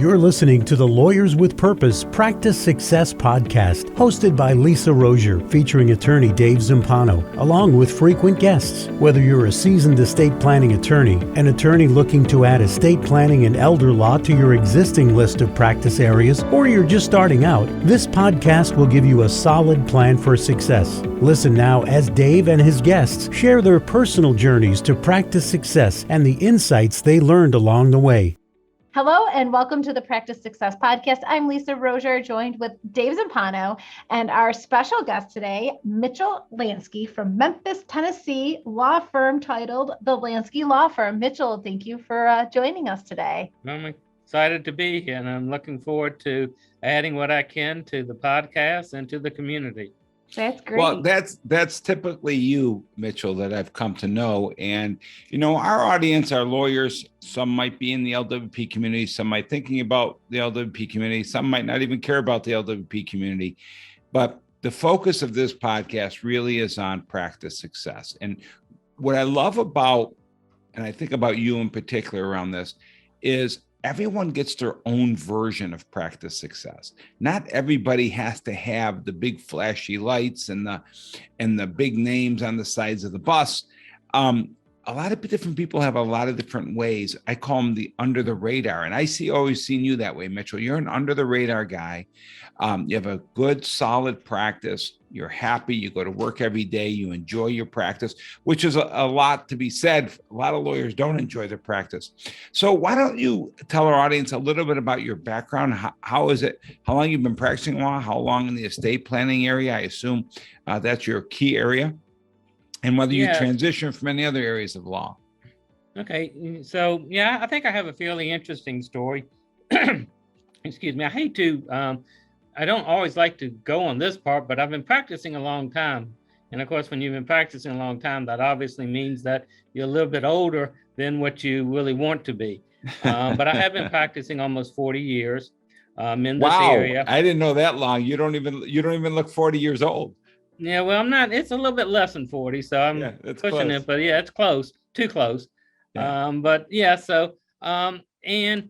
You're listening to the Lawyers with Purpose Practice Success Podcast, hosted by Lisa Rozier, featuring attorney Dave Zampano, along with frequent guests. Whether you're a seasoned estate planning attorney, an attorney looking to add estate planning and elder law to your existing list of practice areas, or you're just starting out, this podcast will give you a solid plan for success. Listen now as Dave and his guests share their personal journeys to practice success and the insights they learned along the way. Hello and welcome to the Practice Success Podcast. I'm Lisa Rozier, joined with Dave Zampano and our special guest today, Mitchell Lansky from Memphis, Tennessee, law firm titled the Lansky Law Firm. Mitchell, thank you for joining us today. I'm excited to be here, and I'm looking forward to adding what I can to the podcast and to the community. That's great. Well, that's typically you, Mitchell, that I've come to know. And, you know, our audience are lawyers. Some might be in the LWP community. Some might thinking about the LWP community. Some might not even care about the LWP community. But the focus of this podcast really is on practice success. And what I love about, and I think about you in particular around this, is everyone gets their own version of practice success. Not everybody has to have the big flashy lights and the big names on the sides of the bus. A lot of different people have a lot of different ways. I call them the under the radar. And I always seen you that way, Mitchell. You're an under the radar guy. You have a good, solid practice. You're happy. You go to work every day. You enjoy your practice, which is a lot to be said. A lot of lawyers don't enjoy their practice. So why don't you tell our audience a little bit about your background? How is it? How long you've been practicing law? How long in the estate planning area? I assume that's your key area. And whether you transition from any other areas of law. Okay. So, yeah, I think I have a fairly interesting story. Excuse me. I hate to, I don't always like to go on this part, but I've been practicing a long time. And of course, when you've been practicing a long time, that obviously means that you're a little bit older than what you really want to be. But I have been practicing almost 40 years in this area. I didn't know that long. You don't even look 40 years old. Yeah, well, I'm not. It's a little bit less than 40, so I'm pushing close. it. But yeah, it's close, too close. Yeah. But yeah, so and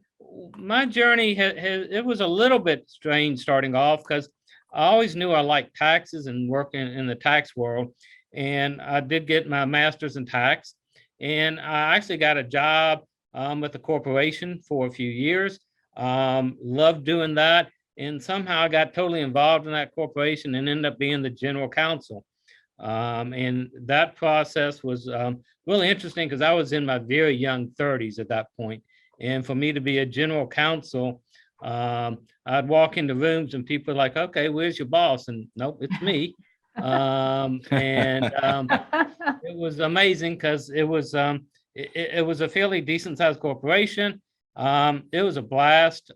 my journey it was a little bit strange starting off because I always knew I liked taxes and working in the tax world, and I did get my master's in tax, and I actually got a job with a corporation for a few years. Loved doing that. And somehow I got totally involved in that corporation and ended up being the general counsel. And that process was really interesting because I was in my very young 30s at that point. And for me to be a general counsel, I'd walk into rooms and people are like, okay, where's your boss? And nope, it's me. It was amazing because it was a fairly decent sized corporation. It was a blast.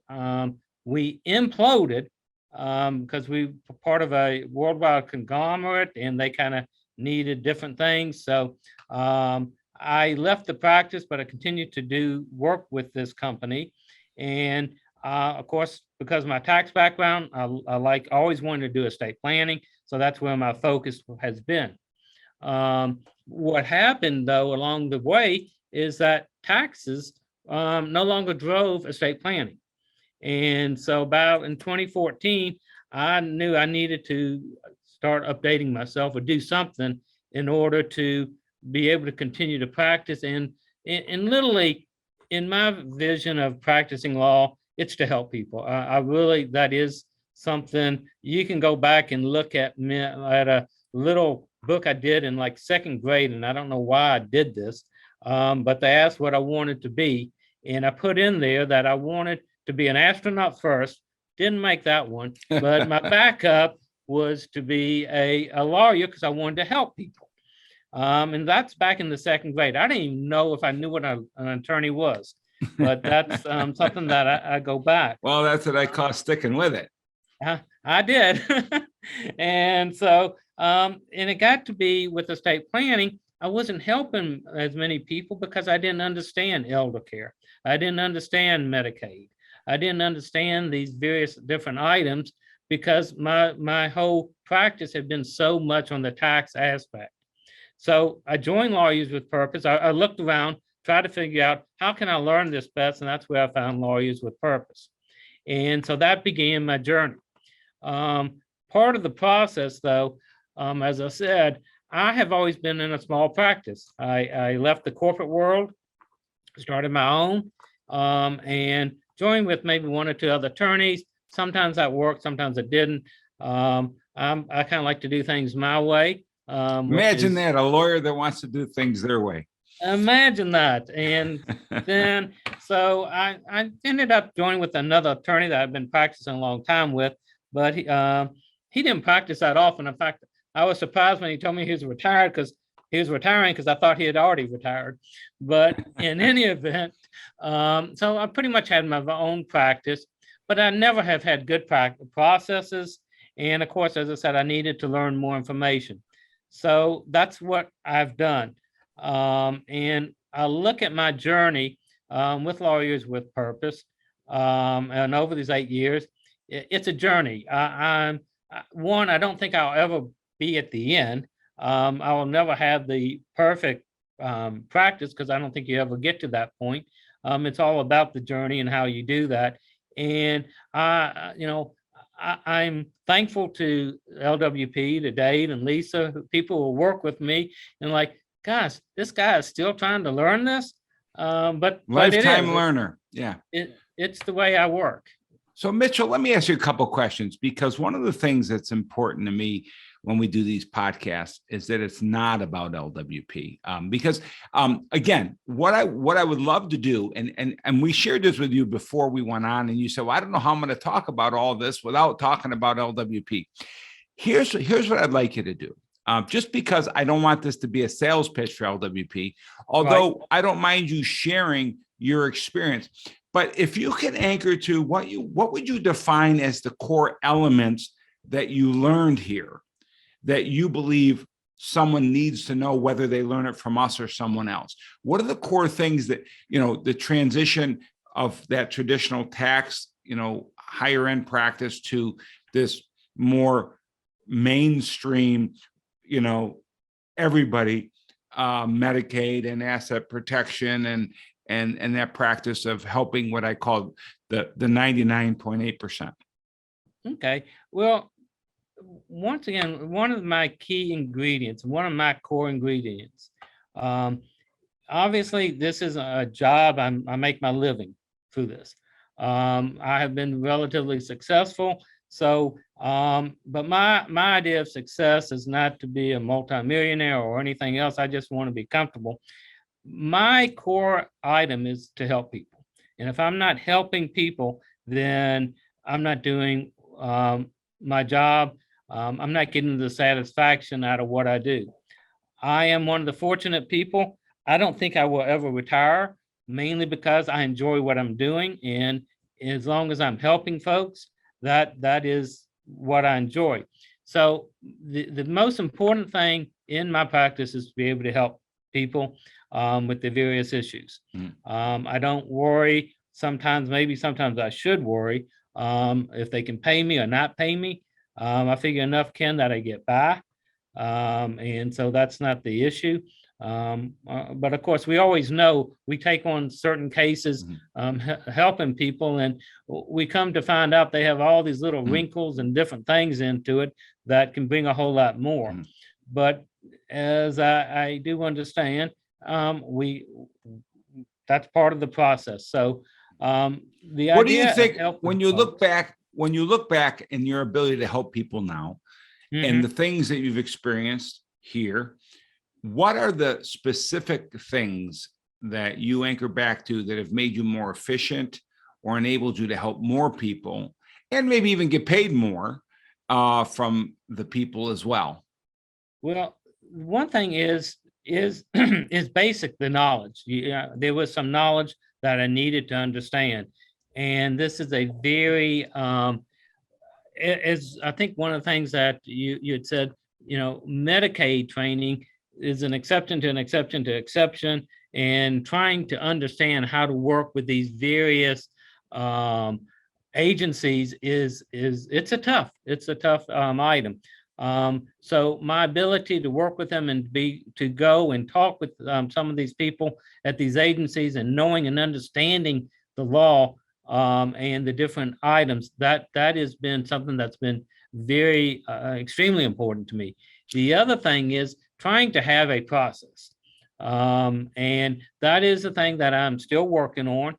We imploded because we were part of a worldwide conglomerate and they kind of needed different things. So I left the practice, but I continued to do work with this company. And of course, because of my tax background, I always wanted to do estate planning. So that's where my focus has been. What happened though along the way is that taxes no longer drove estate planning. And so about in 2014, I knew I needed to start updating myself or do something in order to be able to continue to practice. And literally, in my vision of practicing law, it's to help people. I really, that is something you can go back and look at a little book I did in like second grade, and I don't know why I did this, but they asked what I wanted to be. And I put in there that I wanted to be an astronaut first, didn't make that one, but my backup was to be a lawyer because I wanted to help people. And that's back in the second grade. I didn't even know if I knew what an attorney was, but that's something that I go back. Well, that's what I call sticking with it. I did. And so, and it got to be with estate planning, I wasn't helping as many people because I didn't understand elder care. I didn't understand Medicaid. I didn't understand these various different items because my whole practice had been so much on the tax aspect. So I joined Lawyers with Purpose. I looked around, tried to figure out how can I learn this best, and that's where I found Lawyers with Purpose. And so that began my journey. Part of the process, though, as I said, I have always been in a small practice. I left the corporate world, started my own, and joined with maybe one or two other attorneys. Sometimes that worked, sometimes it didn't. I kind of like to do things my way. Imagine that, a lawyer that wants to do things their way. Imagine that. And then, so I ended up joining with another attorney that I've been practicing a long time with, but he didn't practice that often. In fact, I was surprised when he told me he was retiring because I thought he had already retired. But in any event, so I pretty much had my own practice, but I never have had good processes. And of course, as I said, I needed to learn more information. So that's what I've done. And I look at my journey with Lawyers with Purpose, and over these 8 years, it's a journey. I don't think I'll ever be at the end. I will never have the perfect practice because I don't think you ever get to that point. It's all about the journey and how you do that. And I'm thankful to LWP, to Dave and Lisa, people who work with me and like, gosh, this guy is still trying to learn this. But lifetime learner. Yeah. It's the way I work. So Mitchell, let me ask you a couple of questions, because one of the things that's important to me when we do these podcasts is that it's not about LWP. Because again, what I would love to do, and we shared this with you before we went on, and you said, well, I don't know how I'm going to talk about all this without talking about LWP. Here's what I'd like you to do. Just because I don't want this to be a sales pitch for LWP, although right. I don't mind you sharing your experience. But if you can anchor to what would you define as the core elements that you learned here that you believe someone needs to know, whether they learn it from us or someone else? What are the core things that, the transition of that traditional tax, higher end practice to this more mainstream, everybody, Medicaid and asset protection and that practice of helping what I call the 99.8%. Okay. Well, once again, one of my key ingredients, one of my core ingredients, obviously this is a job. I make my living through this. I have been relatively successful. So, but my idea of success is not to be a multimillionaire or anything else. I just want to be comfortable. My core item is to help people. And if I'm not helping people, then I'm not doing my job. I'm not getting the satisfaction out of what I do. I am one of the fortunate people. I don't think I will ever retire, mainly because I enjoy what I'm doing. And as long as I'm helping folks, that is what I enjoy. So the most important thing in my practice is to be able to help people with the various issues. I don't worry. Sometimes I should worry if they can pay me or not pay me. I figure enough can that I get by. And so that's not the issue. But of course, we always know we take on certain cases, helping people, and we come to find out they have all these little wrinkles and different things into it that can bring a whole lot more. But as I do understand, that's part of the process. So the what do you idea think when you look back in your ability to help people now and the things that you've experienced here, what are the specific things that you anchor back to that have made you more efficient or enabled you to help more people and maybe even get paid more from the people as well? Well, one thing is basic, the knowledge. There was some knowledge that I needed to understand. And this is a very, as I think one of the things that you had said, Medicaid training is an exception to an exception to exception, and trying to understand how to work with these various agencies it's a tough item. So my ability to work with them and to go and talk with some of these people at these agencies and knowing and understanding the law and the different items. That has been something that's been very extremely important to me. The other thing is trying to have a process. And that is the thing that I'm still working on.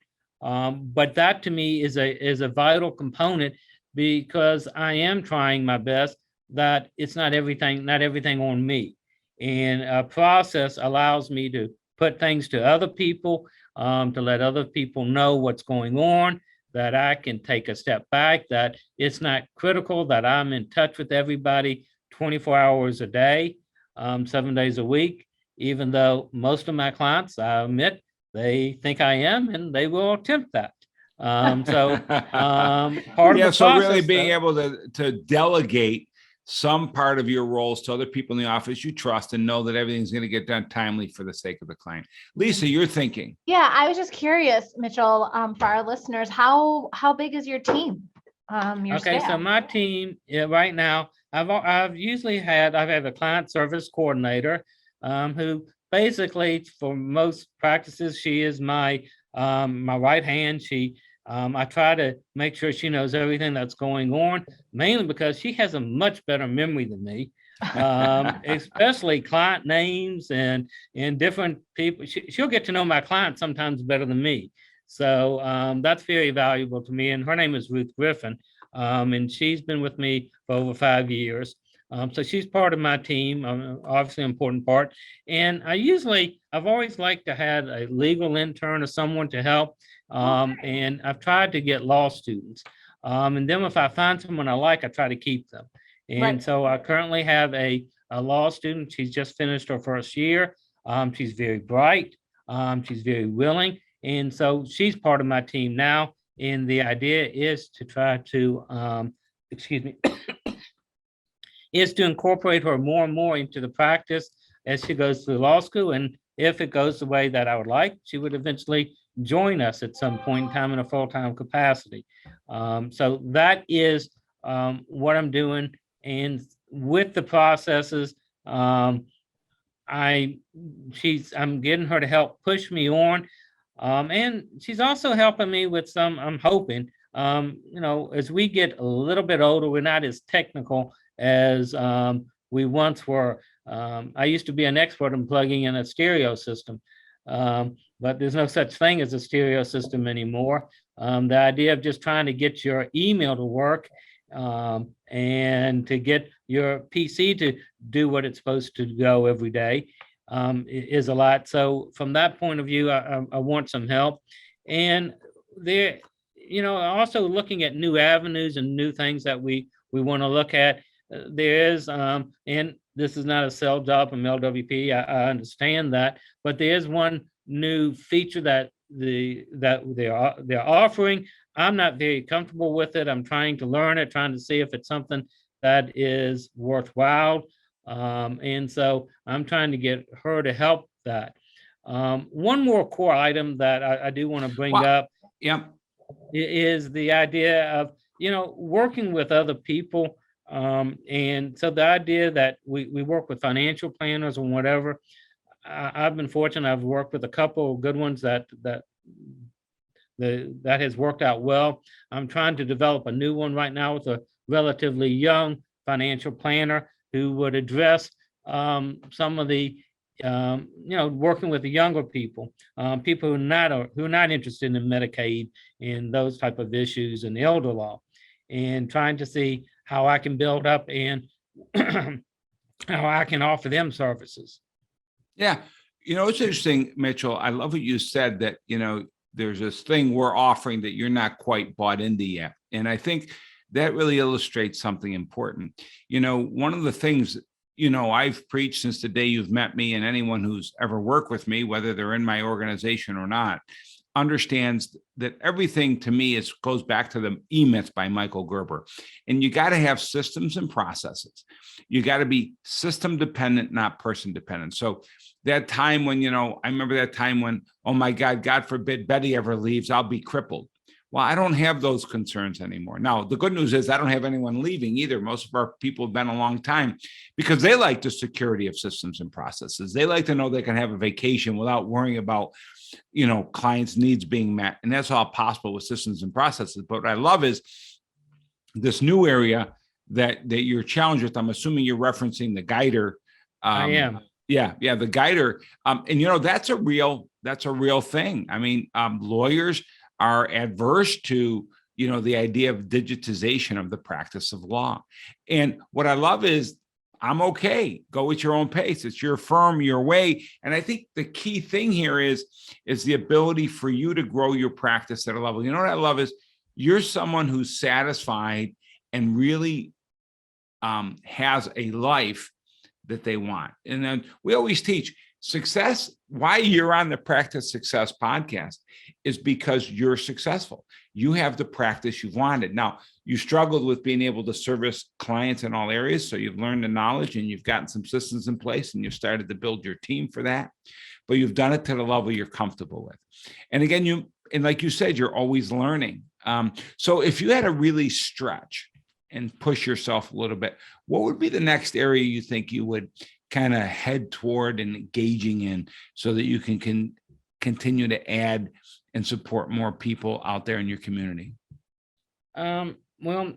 But that to me is a vital component, because I am trying my best that it's not everything on me. And a process allows me to put things to other people, to let other people know what's going on, that I can take a step back, that it's not critical, that I'm in touch with everybody 24 hours a day, 7 days a week, even though most of my clients, I admit, they think I am, and they will attempt that. Part of the so really process, being though, able to delegate some part of your roles to other people in the office you trust and know that everything's going to get done timely for the sake of the client. Lisa, you're thinking. Yeah, I was just curious, Mitchell, for our listeners, how big is your team? Your Okay, staff? so my team right now, I've had a client service coordinator, who basically for most practices, she is my right hand. I try to make sure she knows everything that's going on, mainly because she has a much better memory than me, especially client names and different people. She'll get to know my clients sometimes better than me. So that's very valuable to me. And her name is Ruth Griffin. And she's been with me for over 5 years. So she's part of my team, obviously an important part. And I've always liked to have a legal intern or someone to help. And I've tried to get law students. And then if I find someone I like, I try to keep them. And Right. so I currently have a law student. She's just finished her first year. She's very bright. She's very willing. And so she's part of my team now. And the idea is to try to, is to incorporate her more and more into the practice as she goes through law school. And if it goes the way that I would like, she would eventually join us at some point in time in a full-time capacity. So that is what I'm doing. And with the processes, I'm getting her to help push me on. And she's also helping me with some, I'm hoping, as we get a little bit older, we're not as technical as we once were. I used to be an expert in plugging in a stereo system, but there's no such thing as a stereo system anymore. The idea of just trying to get your email to work, and to get your PC to do what it's supposed to go every day, is a lot. So from that point of view, I want some help. And there, also looking at new avenues and new things that we want to look at. There is, and this is not a sell job from LWP, I understand that, but there is one new feature that they're offering. I'm not very comfortable with it. I'm trying to learn it, trying to see if it's something that is worthwhile. And so I'm trying to get her to help that. One more core item that I do want to bring up is the idea of, working with other people. And so the idea that we work with financial planners or whatever, I've been fortunate. I've worked with a couple of good ones that has worked out well. I'm trying to develop a new one right now with a relatively young financial planner who would address some of the, working with the younger people, people who are not interested in Medicaid and those type of issues and elder law, and trying to see how I can build up and how I can offer them services. Yeah. It's interesting, Mitchell. I love what you said that, there's this thing we're offering that you're not quite bought into yet. And I think that really illustrates something important. One of the things, I've preached since the day you've met me, and anyone who's ever worked with me, whether they're in my organization or not, understands that everything to me goes back to the E-Myth by Michael Gerber. And you got to have systems and processes. You got to be system dependent, not person dependent. So that time when, I remember that time when, oh my God, God forbid Betty ever leaves, I'll be crippled. Well, I don't have those concerns anymore. Now, the good news is I don't have anyone leaving either. Most of our people have been a long time because they like the security of systems and processes. They like to know they can have a vacation without worrying about, clients' needs being met. And that's all possible with systems and processes. But what I love is this new area that you're challenged with. I'm assuming you're referencing the guider. I am. Yeah, the guider. And that's a real thing. I mean, lawyers are adverse to, the idea of digitization of the practice of law. And what I love is I'm okay. Go at your own pace. It's your firm, your way. And I think the key thing here is the ability for you to grow your practice at a level. You know what I love is you're someone who's satisfied and really has a life that they want. And then we always teach success. Why you're on the Practice Success podcast is because you're successful. You have the practice you've wanted. Now, you struggled with being able to service clients in all areas. So you've learned the knowledge and you've gotten some systems in place and you've started to build your team for that. But you've done it to the level you're comfortable with. And again, and like you said, you're always learning. So if you had to really stretch and push yourself a little bit, what would be the next area you think you would kind of head toward and engaging in so that you can continue to add and support more people out there in your community? Well,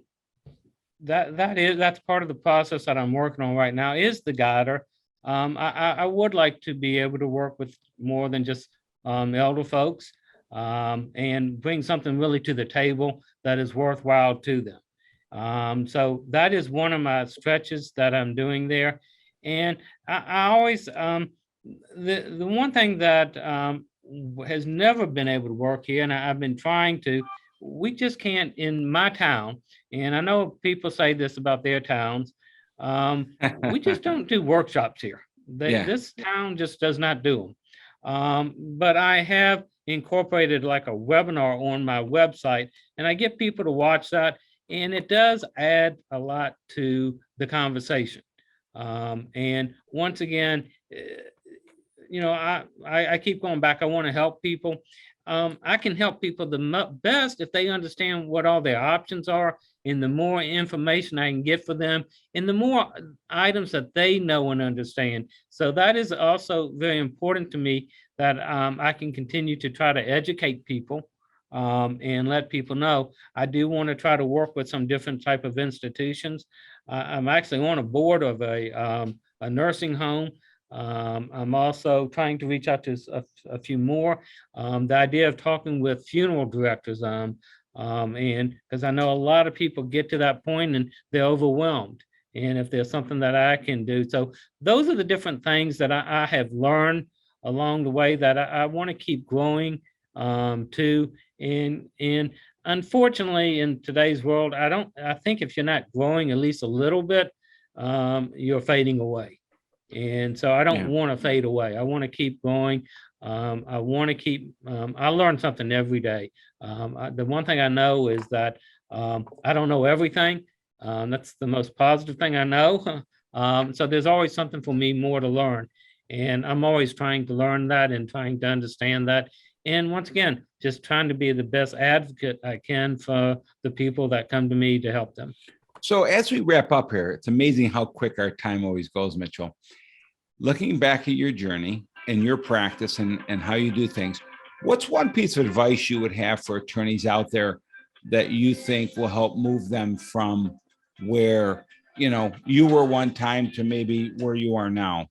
that's part of the process that I'm working on right now is the guider. I would like to be able to work with more than just elder folks and bring something really to the table that is worthwhile to them. So that is one of my stretches that I'm doing there. And I always, the one thing that has never been able to work here, and I've been trying to, we just can't in my town, and I know people say this about their towns, we just don't do workshops here. This town just does not do them. But I have incorporated like a webinar on my website, and I get people to watch that, and it does add a lot to the conversation. And once again, I keep going back. I want to help people. I can help people the best if they understand what all their options are, and the more information I can get for them, and the more items that they know and understand. So that is also very important to me, that I can continue to try to educate people and let people know. I do want to try to work with some different type of institutions. I'm actually on a board of a nursing home. I'm also trying to reach out to a few more. The idea of talking with funeral directors, and because I know a lot of people get to that point and they're overwhelmed. And if there's something that I can do, so those are the different things that I have learned along the way that I want to keep growing to. And unfortunately, in today's world, I think if you're not growing at least a little bit, you're fading away. And so I don't want to fade away. I want to keep going. I want to keep, I learn something every day. The one thing I know is that I don't know everything. That's the most positive thing I know. So there's always something for me more to learn. And I'm always trying to learn that and trying to understand that. And once again, just trying to be the best advocate I can for the people that come to me to help them. So as we wrap up here, it's amazing how quick our time always goes, Mitchell. Looking back at your journey and your practice and how you do things, what's one piece of advice you would have for attorneys out there that you think will help move them from where, you were one time to maybe where you are now?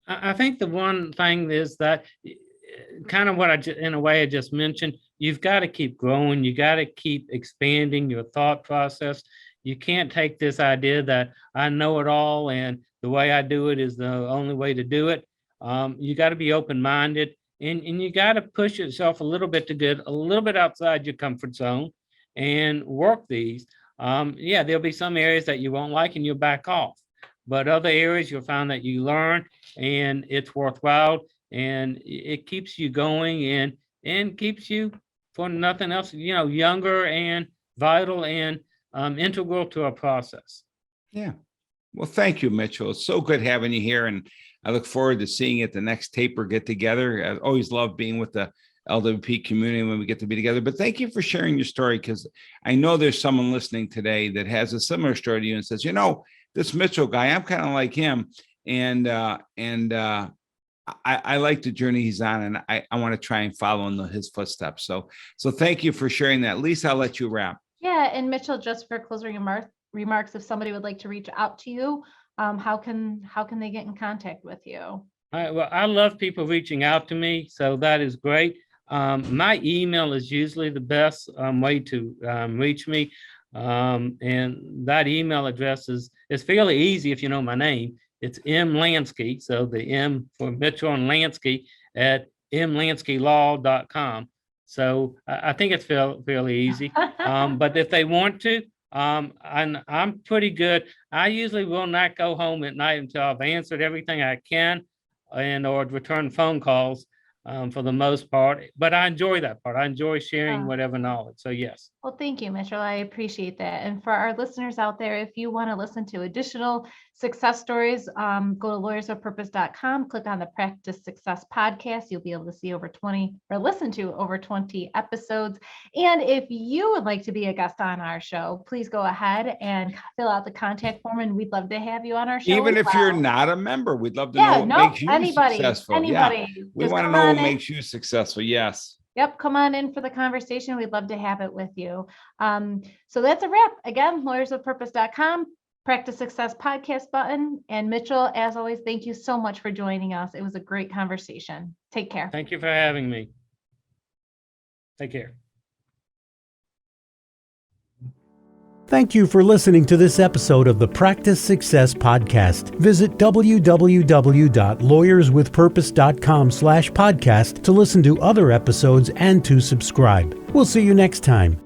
I think the one thing is that kind of what in a way I just mentioned, you've got to keep growing. You got to keep expanding your thought process. You can't take this idea that I know it all and the way I do it is the only way to do it. You got to be open-minded, and you got to push yourself a little bit to get a little bit outside your comfort zone and work these. There'll be some areas that you won't like and you'll back off, but other areas you'll find that you learn and it's worthwhile and it keeps you going and keeps you, for nothing else, younger and vital and integral to our process. Yeah. Well, thank you, Mitchell. It's so good having you here. And I look forward to seeing you at the next taper get together. I always love being with the LWP community when we get to be together. But thank you for sharing your story, because I know there's someone listening today that has a similar story to you and says, this Mitchell guy, I'm kind of like him. And I like the journey he's on, and I want to try and follow in his footsteps. So thank you for sharing that. Lisa, I'll let you wrap. Yeah. And Mitchell, just for closing remarks, if somebody would like to reach out to you, how can they get in contact with you? Well, I love people reaching out to me, so that is great. My email is usually the best way to reach me. And that email address is fairly easy if you know my name. It's M. Lansky, so the M for Mitchell and Lansky at mlanskylaw.com. So I think it's fairly easy. But if they want to, I'm pretty good. I usually will not go home at night until I've answered everything I can or return phone calls for the most part. But I enjoy that part. I enjoy sharing whatever knowledge. So yes. Well, thank you, Mitchell. I appreciate that. And for our listeners out there, if you want to listen to additional success stories, go to lawyersofpurpose.com, click on the Practice Success podcast. You'll be able to see listen to over 20 episodes. And if you would like to be a guest on our show, please go ahead and fill out the contact form, and we'd love to have you on our show. Even if you're not a member, we'd love to know what makes you successful. Anybody. We want to know what makes you successful. Yes. Yep. Come on in for the conversation. We'd love to have it with you. So that's a wrap. Again, lawyersofpurpose.com, Practice Success podcast button. And Mitchell, as always, thank you so much for joining us. It was a great conversation. Take care. Thank you for having me. Take care. Thank you for listening to this episode of the Practice Success Podcast. Visit www.lawyerswithpurpose.com/podcast to listen to other episodes and to subscribe. We'll see you next time.